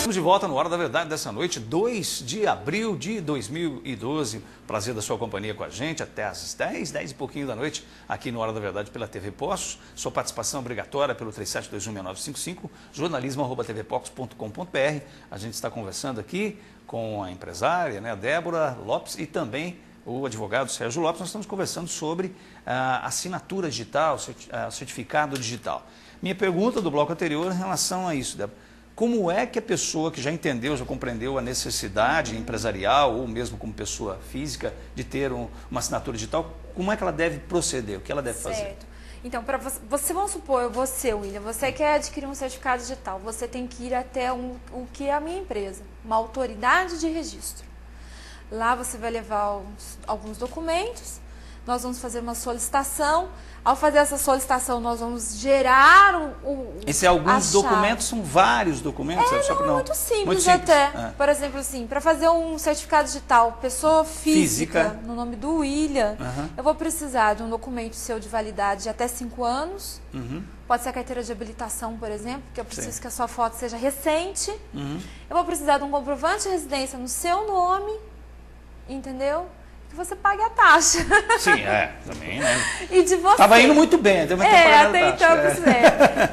Estamos de volta no Hora da Verdade dessa noite, 2 de abril de 2012. Prazer da sua companhia com a gente até às 10 e pouquinho da noite, aqui no Hora da Verdade pela TV Poços. Sua participação obrigatória pelo 37216955, jornalismo@tvpoxos.com.br. A gente está conversando aqui com a empresária, né, Débora Lopes, e também o advogado Sérgio Lopes. Nós estamos conversando sobre a assinatura digital, certificado digital. Minha pergunta do bloco anterior em relação a isso, Débora. Como é que a pessoa que já entendeu, já compreendeu a necessidade empresarial ou mesmo como pessoa física de ter uma assinatura digital, como é que ela deve proceder, o que ela deve fazer? Então, para você, vamos supor, William, você quer adquirir um certificado digital, você tem que ir até o que é a minha empresa, uma autoridade de registro. Lá você vai levar alguns documentos, nós vamos fazer uma solicitação. Ao fazer essa solicitação, nós vamos gerar alguns documentos são vários documentos? Muito simples até. Por exemplo, assim, para fazer um certificado digital, pessoa física, no nome do William, eu vou precisar de um documento seu de validade de até 5 anos. Pode ser a carteira de habilitação, por exemplo, porque eu preciso que a sua foto seja recente. Eu vou precisar de um comprovante de residência no seu nome, entendeu? Que você pague a taxa. Sim, também, né? E de você. Tava indo muito bem, até então eu precisei.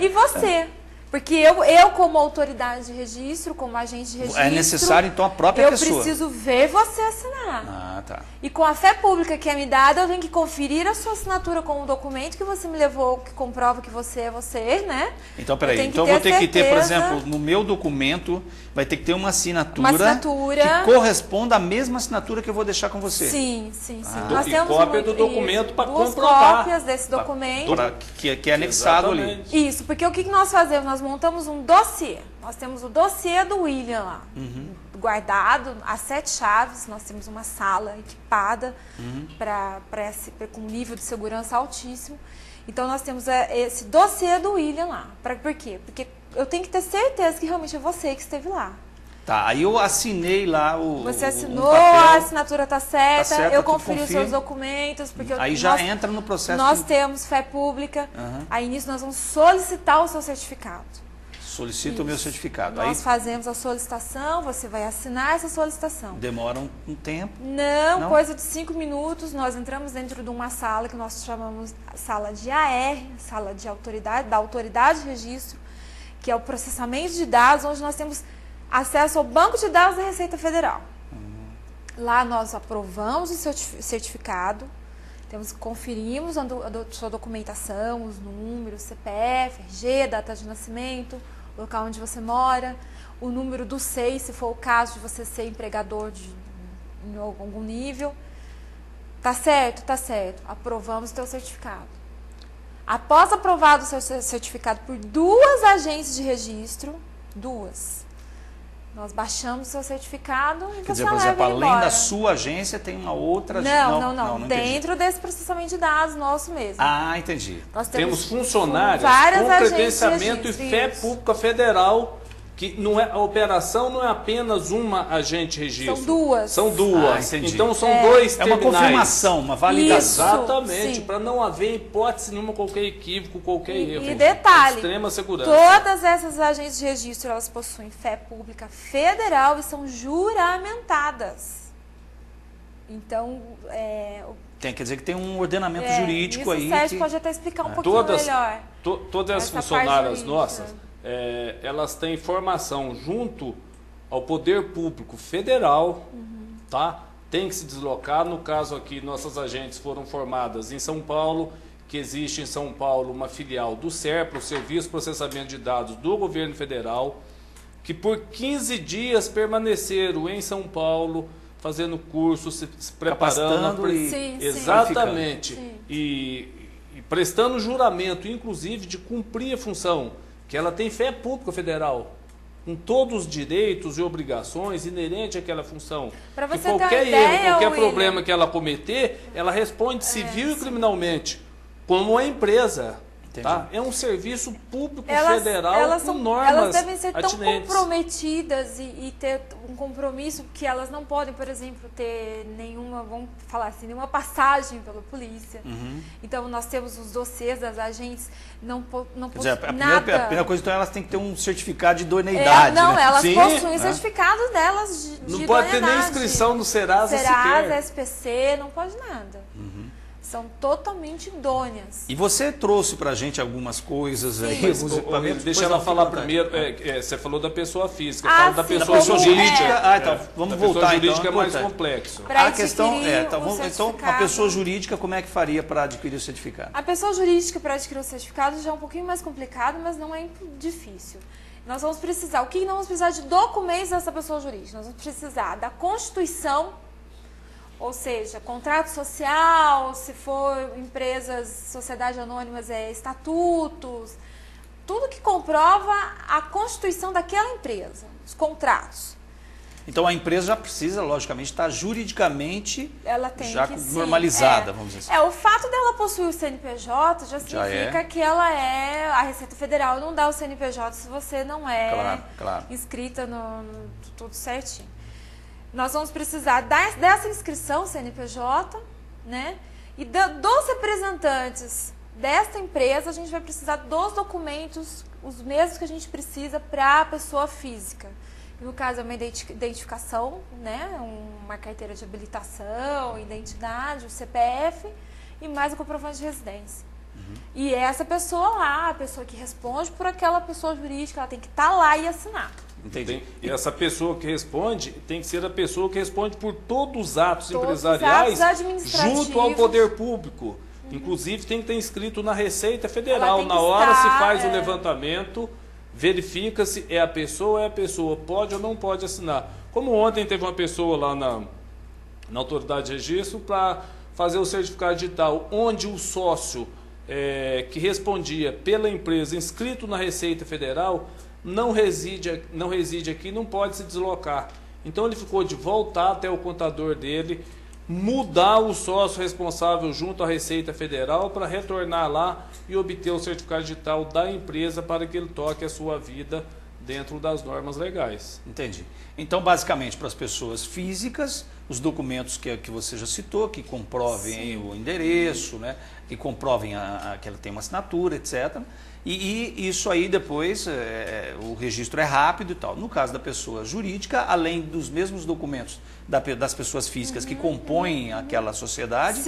E você? Porque eu como autoridade de registro, como agente de registro... É necessário, então, a própria pessoa. Eu preciso ver você assinar. Ah, tá. E com a fé pública que é me dada, eu tenho que conferir a sua assinatura com o documento que você me levou, que comprova que você é você, né? Então, peraí. Então, eu vou ter que ter, por exemplo, no meu documento, vai ter que ter uma assinatura que corresponda à mesma assinatura que eu vou deixar com você. Sim, sim, sim. Nós temos cópia do documento para comprovar. Cópias desse documento. Que é anexado ali. Isso, porque o que nós fazemos? Nós montamos um dossiê. Nós temos o dossiê do William lá, guardado, as 7 chaves. Nós temos uma sala equipada com um nível de segurança altíssimo. Então, nós temos esse dossiê do William lá. Por quê? Porque eu tenho que ter certeza que realmente é você que esteve lá. Tá, aí eu assinei lá Você assinou, a assinatura está certa, eu conferi os seus documentos. Porque aí já entra no processo. Nós temos fé pública, aí nisso nós vamos solicitar o seu certificado. Solicita o meu certificado. Nós fazemos a solicitação, você vai assinar essa solicitação. Demora um tempo? Não, coisa de 5 minutos. Nós entramos dentro de uma sala que nós chamamos sala de AR, sala de autoridade, da autoridade de registro, que é o processamento de dados, onde nós temos acesso ao banco de dados da Receita Federal. Lá nós aprovamos o seu certificado, conferimos a sua documentação, os números, CPF, RG, data de nascimento, local onde você mora, o número do SEI, se for o caso de você ser empregador em algum nível. Tá certo? Tá certo. Aprovamos o seu certificado. Após aprovado o seu certificado por 2 agências de registro, nós baixamos o seu certificado e você leva ele embora. Além da sua agência, tem uma outra... Não. Dentro desse processamento de dados nosso mesmo. Ah, entendi. Nós temos funcionários com credenciamento e fé pública federal, que não é, a operação não é apenas uma agente de registro. São duas. Então são 2 terminais. É uma confirmação, uma validação. Exatamente, para não haver hipótese nenhuma, qualquer equívoco, qualquer erro. E detalhe, extrema segurança. Todas essas agências de registro, elas possuem fé pública federal e são juramentadas. Então, quer dizer que tem um ordenamento jurídico aí. O Sérgio pode até explicar um pouquinho melhor. Todas as funcionárias nossas, elas têm formação junto ao Poder Público Federal, tá? Tem que se deslocar. No caso aqui, nossas agentes foram formadas em São Paulo, que existe em São Paulo uma filial do SERPRO, o Serviço de Processamento de Dados do Governo Federal, que por 15 dias permaneceram em São Paulo, fazendo curso, se preparando. Exatamente. Sim. E prestando juramento, inclusive, de cumprir a função, que ela tem fé pública federal, com todos os direitos e obrigações inerentes àquela função. Para você e qualquer ter uma ideia, qualquer problema que ela cometer, ela responde civil e criminalmente, como uma empresa. Tá? É um serviço público federal com normas elas devem ser tão atinentes. comprometidas e ter um compromisso que elas não podem, por exemplo, ter nenhuma, vamos falar assim, nenhuma passagem pela polícia. Então, nós temos os dossiês das agentes, não possuem nada. A primeira coisa, então, elas têm que ter um certificado de idoneidade. Não, né? elas Sim, possuem certificado delas de Não idoneidade. pode ter nem inscrição no Serasa sequer. SPC, não pode nada. São totalmente idôneas. E você trouxe para a gente algumas coisas aí, alguns equipamentos. Deixa ela falar primeiro. Você falou da pessoa física, Ah, da sim, pessoa jurídica. Então, vamos da voltar. pessoa jurídica então, é mais complexo. Pra a questão então, a certificado. pessoa jurídica, como é que faria para adquirir o certificado? A pessoa jurídica para adquirir o certificado já é um pouquinho mais complicado, mas não é difícil. Nós vamos precisar, o que nós vamos precisar de documentos dessa pessoa jurídica? Nós vamos precisar da Constituição, ou seja, contrato social, se for empresas, sociedades anônimas, estatutos, tudo que comprova a constituição daquela empresa, os contratos. Então a empresa já precisa, logicamente, estar juridicamente Ela tem já que, normalizada, vamos dizer assim. O fato dela possuir o CNPJ já significa que ela a Receita Federal não dá o CNPJ se você não é inscrita no tudo certinho. Nós vamos precisar dessa inscrição CNPJ, né? E dos representantes desta empresa, a gente vai precisar dos documentos, os mesmos que a gente precisa para a pessoa física. No caso, é uma identificação, né? Uma carteira de habilitação, identidade, o CPF e mais o comprovante de residência. E essa pessoa lá, a pessoa que responde por aquela pessoa jurídica, ela tem que estar lá e assinar. Entendi. E essa pessoa que responde tem que ser a pessoa que responde por todos os atos empresariais junto ao poder público. Inclusive tem que estar inscrito na Receita Federal. Na hora se faz o levantamento, verifica se é a pessoa, pode ou não pode assinar. Como ontem teve uma pessoa lá na autoridade de registro para fazer o certificado digital, onde o sócio que respondia pela empresa inscrito na Receita Federal não reside aqui, não pode se deslocar. Então ele ficou de voltar até o contador dele, mudar o sócio responsável junto à Receita Federal para retornar lá e obter o certificado digital da empresa para que ele toque a sua vida dentro das normas legais. Entendi. Então, basicamente, para as pessoas físicas, os documentos que você já citou, que comprovem o endereço, né, que comprovem que ela tem uma assinatura, etc. E isso aí depois, o registro é rápido e tal. No caso da pessoa jurídica, além dos mesmos documentos das pessoas físicas que compõem aquela sociedade,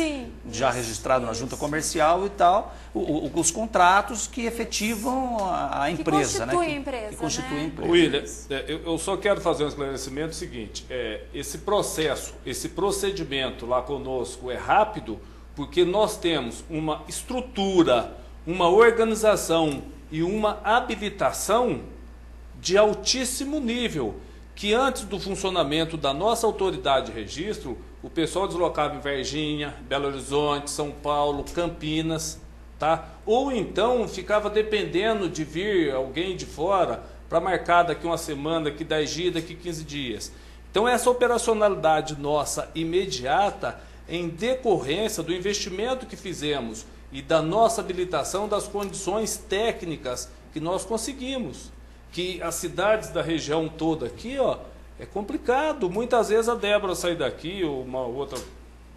já registrado na junta comercial e tal, os contratos que efetivam a empresa. Que constituem a empresa. Que constituem a empresa. William, eu só quero fazer um esclarecimento seguinte. Esse processo, esse procedimento lá conosco é rápido porque nós temos uma estrutura, uma organização e uma habilitação de altíssimo nível, que antes do funcionamento da nossa autoridade de registro, o pessoal deslocava em Varginha, Belo Horizonte, São Paulo, Campinas, tá? Ou então ficava dependendo de vir alguém de fora para marcar daqui uma semana, daqui 10 dias, daqui 15 dias. Então essa operacionalidade nossa imediata, em decorrência do investimento que fizemos e da nossa habilitação, das condições técnicas que nós conseguimos. Que as cidades da região toda aqui, é complicado. Muitas vezes a Débora sai daqui, ou uma outra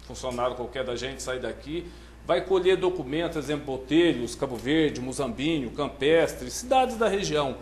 funcionária qualquer da gente sai daqui, vai colher documentos, exemplo, Botelhos, Cabo Verde, Muzambinho, Campestre, cidades da região.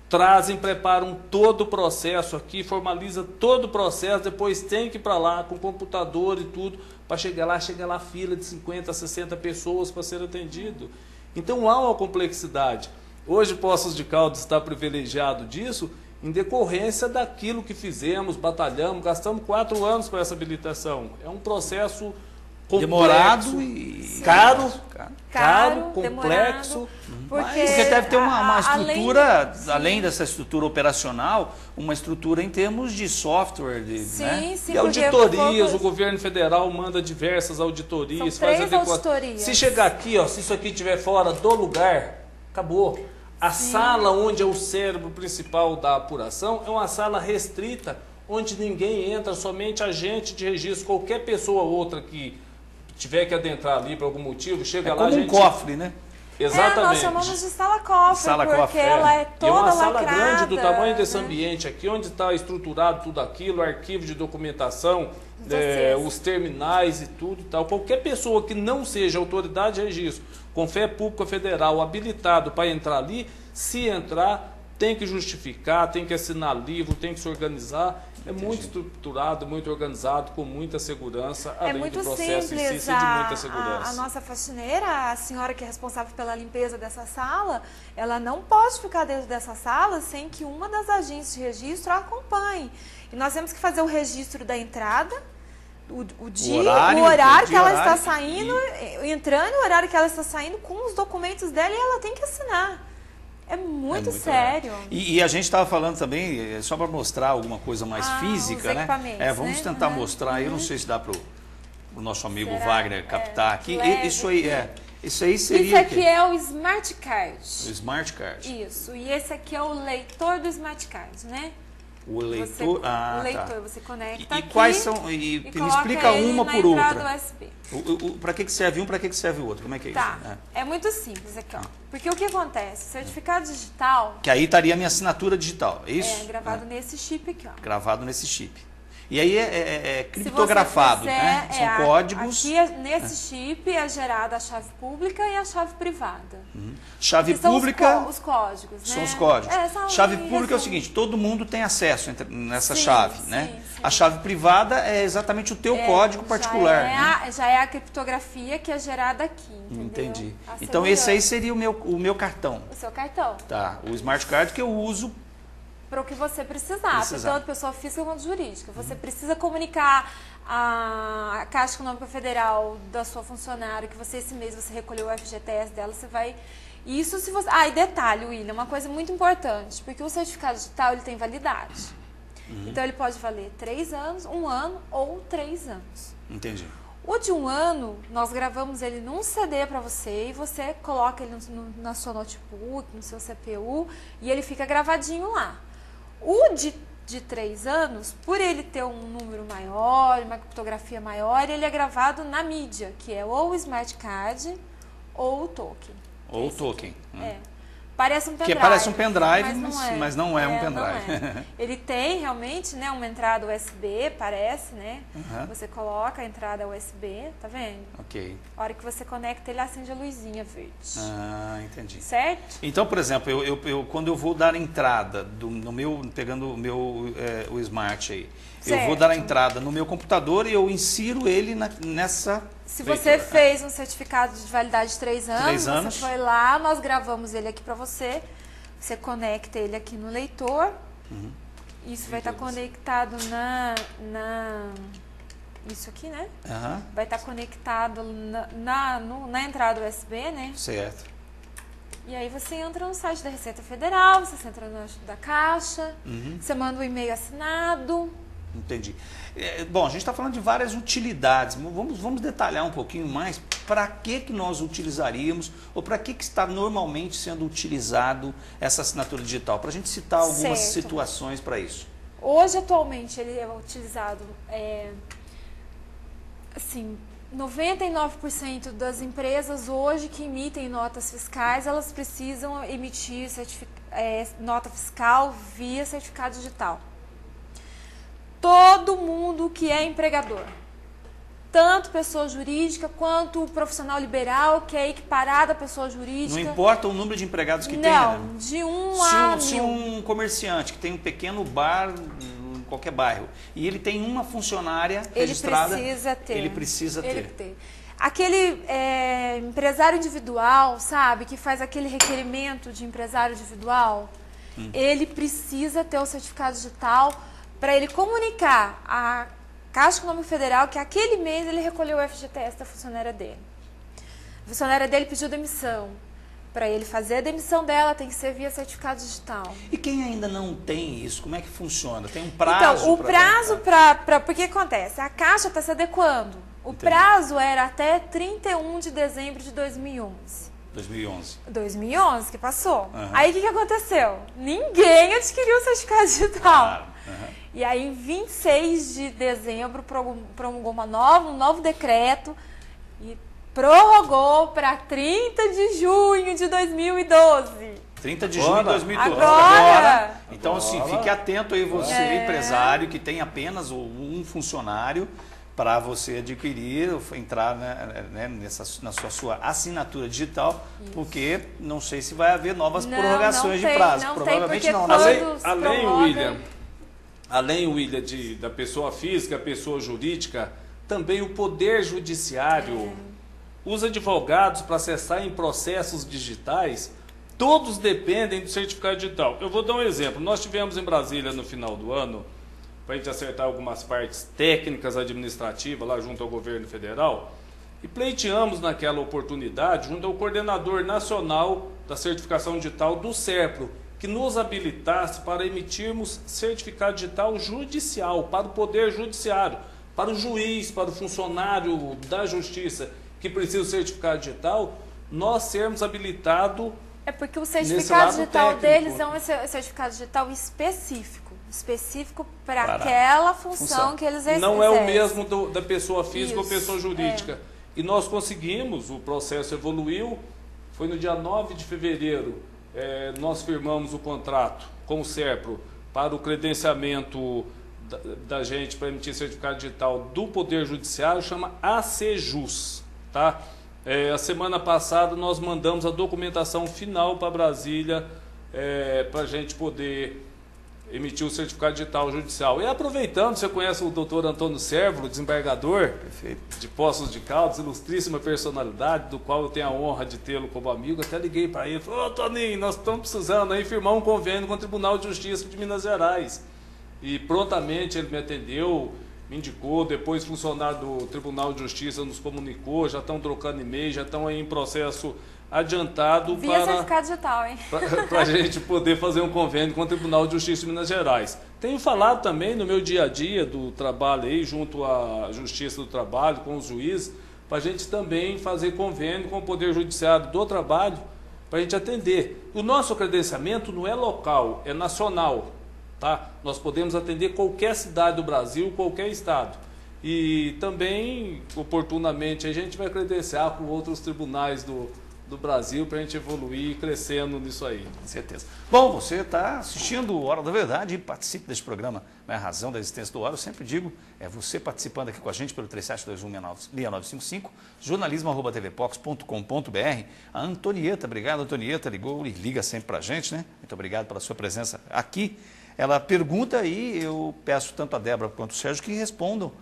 Trazem, preparam todo o processo aqui, formaliza todo o processo, depois tem que ir para lá com computador e tudo, para chegar lá fila de 50, 60 pessoas para ser atendido. Então há uma complexidade. Hoje Poços de Caldas está privilegiado disso em decorrência daquilo que fizemos, batalhamos, gastamos 4 anos com essa habilitação. É um processo complexo, demorado e caro, complexo. Porque deve ter uma estrutura, além dessa estrutura operacional, uma estrutura em termos de software. Sim, e auditorias, o governo federal manda diversas auditorias. São 3 auditorias. Se chegar aqui, se isso aqui estiver fora do lugar, acabou. A sala onde é o cérebro principal da apuração é uma sala restrita, onde ninguém entra, somente agente de registro, qualquer pessoa ou outra que tiver que adentrar ali por algum motivo, chega lá... como um cofre, né? Exatamente. Nós chamamos de sala cofre, porque ela é toda lacrada. E uma sala grande do tamanho desse ambiente aqui, onde está estruturado tudo aquilo, arquivo de documentação, os terminais e tudo e tal. Qualquer pessoa que não seja autoridade de registro, com fé pública federal, habilitado para entrar ali, se entrar, tem que justificar, tem que assinar livro, tem que se organizar. É muito estruturado, muito organizado, com muita segurança, além do processo em si de muita segurança. A nossa faxineira, a senhora que é responsável pela limpeza dessa sala, ela não pode ficar dentro dessa sala sem que uma das agências de registro a acompanhe. E nós temos que fazer o registro da entrada, o horário que ela está saindo, entrando, o horário que ela está saindo, com os documentos dela, e ela tem que assinar. É muito sério. E a gente estava falando também, só para mostrar alguma coisa mais física, né? Vamos tentar mostrar, eu não sei se dá para o nosso amigo Wagner captar aqui. Isso aí seria... Isso aqui é o Smart Card. O Smart Card. Isso, e esse aqui é o leitor do Smart Card, né? O leitor, você conecta aqui. E quais são? E me explica uma por outra. Para que serve um, para que serve o outro? Como é que é isso? É muito simples aqui, ó. Porque o que acontece? O certificado digital... Que aí estaria a minha assinatura digital, é isso? Gravado nesse chip aqui, ó. Gravado nesse chip. E aí é criptografado, né? São códigos. Aqui, nesse chip, é gerada a chave pública e a chave privada. Chave pública... São os códigos, né? São os códigos. Chave pública é o seguinte, todo mundo tem acesso nessa chave, né? Sim. A chave privada é exatamente o teu código particular. Já é a criptografia que é gerada aqui, entendeu? Entendi. Então esse aí seria o meu cartão. O seu cartão. Tá, o Smart Card que eu uso para o que você precisar, tanto pessoa física quanto jurídica. Você precisa comunicar a Caixa Econômica Federal da sua funcionária que esse mês você recolheu o FGTS dela, você vai... Isso se você... e detalhe, William, uma coisa muito importante, porque o certificado digital ele tem validade. Então ele pode valer 3 anos, 1 ano ou 3 anos. Entendi. O de 1 ano, nós gravamos ele num CD para você e você coloca ele na sua notebook, no seu CPU e ele fica gravadinho lá. O de 3 anos, por ele ter um número maior, uma criptografia maior, ele é gravado na mídia, que é ou o Smart Card ou o token. Ou o token. Parece um pendrive. Que parece um pendrive, mas não é um pendrive. Não é. Ele tem realmente, né, uma entrada USB, parece, né? Você coloca a entrada USB, tá vendo? Ok. A hora que você conecta, ele acende a luzinha verde. Entendi. Certo? Então, por exemplo, quando eu vou dar entrada pegando o Smart aí, eu vou dar a entrada no meu computador e eu insiro ele nessa... Se você fez um certificado de validade de 3 anos, você foi lá, nós gravamos ele aqui para você, você conecta ele aqui no leitor, isso vai estar conectado isso aqui, né? Vai estar conectado na entrada USB, né? Certo. E aí você entra no site da Receita Federal, você entra no da Caixa, você manda um e-mail assinado. Entendi. Bom, a gente está falando de várias utilidades. Vamos detalhar um pouquinho mais para que nós utilizaríamos ou para que está normalmente sendo utilizado essa assinatura digital. Para a gente citar algumas situações para isso. Hoje, atualmente, ele é utilizado, assim, 99% das empresas hoje que emitem notas fiscais, elas precisam emitir nota fiscal via certificado digital. Todo mundo que é empregador, tanto pessoa jurídica quanto profissional liberal, que é equiparado à pessoa jurídica. Não importa o número de empregados que tenha, né? De 1 a 1000. Se um comerciante que tem um pequeno bar em qualquer bairro e ele tem uma funcionária registrada, ele precisa ter. Aquele empresário individual, sabe, que faz aquele requerimento de empresário individual, ele precisa ter o certificado digital para ele comunicar à Caixa Econômica Federal que aquele mês ele recolheu o FGTS da funcionária dele. A funcionária dele pediu demissão. Para ele fazer a demissão dela, tem que ser via certificado digital. E quem ainda não tem isso, como é que funciona? Tem um prazo? Então, o prazo para... Porque acontece? A Caixa está se adequando. O prazo era até 31 de dezembro de 2011. 2011, que passou. Aí, o que aconteceu? Ninguém adquiriu o certificado digital. E aí, em 26 de dezembro, promulgou um novo decreto e prorrogou para 30 de junho de 2012. 30 de junho de 2012. Agora! Então, assim, fique atento aí, você, empresário, que tem apenas um funcionário, para você adquirir, entrar na sua assinatura digital, porque não sei se vai haver novas prorrogações de prazo. Provavelmente não. Além, William, da pessoa física, pessoa jurídica, também o Poder Judiciário, os advogados para acessar em processos digitais, todos dependem do certificado digital. Eu vou dar um exemplo. Nós tivemos em Brasília no final do ano, para a gente acertar algumas partes técnicas administrativas lá junto ao governo federal, e pleiteamos naquela oportunidade junto ao coordenador nacional da certificação digital do SERPRO, que nos habilitasse para emitirmos certificado digital judicial para o Poder Judiciário, para o juiz, para o funcionário da Justiça que precisa do certificado digital, nós sermos habilitados. É porque o certificado digital deles é um certificado digital específico para aquela função que eles exercem. Não é o mesmo da pessoa física ou pessoa jurídica. E nós conseguimos, o processo evoluiu, foi no dia 9 de fevereiro, nós firmamos o contrato com o SERPRO para o credenciamento da gente para emitir certificado digital do Poder Judiciário, chama ACJUS, tá? A semana passada nós mandamos a documentação final para Brasília para a gente poder emitir o certificado digital judicial. E aproveitando, você conhece o doutor Antônio Servo, desembargador de Poços de Caldas, ilustríssima personalidade, do qual eu tenho a honra de tê-lo como amigo. Até liguei para ele, falei: ô Toninho, nós estamos precisando aí firmar um convênio com o Tribunal de Justiça de Minas Gerais. E prontamente ele me atendeu, me indicou, depois funcionário do Tribunal de Justiça nos comunicou, já estão trocando e-mail, já estão aí em processo adiantado via certificado digital, hein? Para a gente poder fazer um convênio com o Tribunal de Justiça de Minas Gerais. Tenho falado também no meu dia a dia do trabalho aí, junto à Justiça do Trabalho, com os juízes, para a gente também fazer convênio com o Poder Judiciário do Trabalho, para a gente atender. O nosso credenciamento não é local, é nacional, tá? Nós podemos atender qualquer cidade do Brasil, qualquer estado. E também, oportunamente, a gente vai credenciar com outros tribunais do Brasil para a gente evoluir crescendo nisso aí. Com certeza. Bom, você está assistindo o Hora da Verdade e participe deste programa. A razão da existência do Hora, eu sempre digo, é você participando aqui com a gente pelo 3721-6955, jornalismo@tvpox.com.br. A Antonieta, obrigado, Antonieta, ligou e liga sempre para a gente, né? Muito obrigado pela sua presença aqui. Ela pergunta e eu peço tanto a Débora quanto o Sérgio que respondam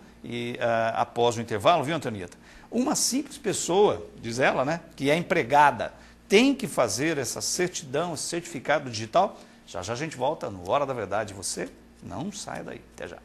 após o intervalo, viu, Antonieta? Uma simples pessoa, diz ela, né, que é empregada, tem que fazer essa certidão, esse certificado digital? Já já a gente volta no Hora da Verdade. Você não sai daí. Até já.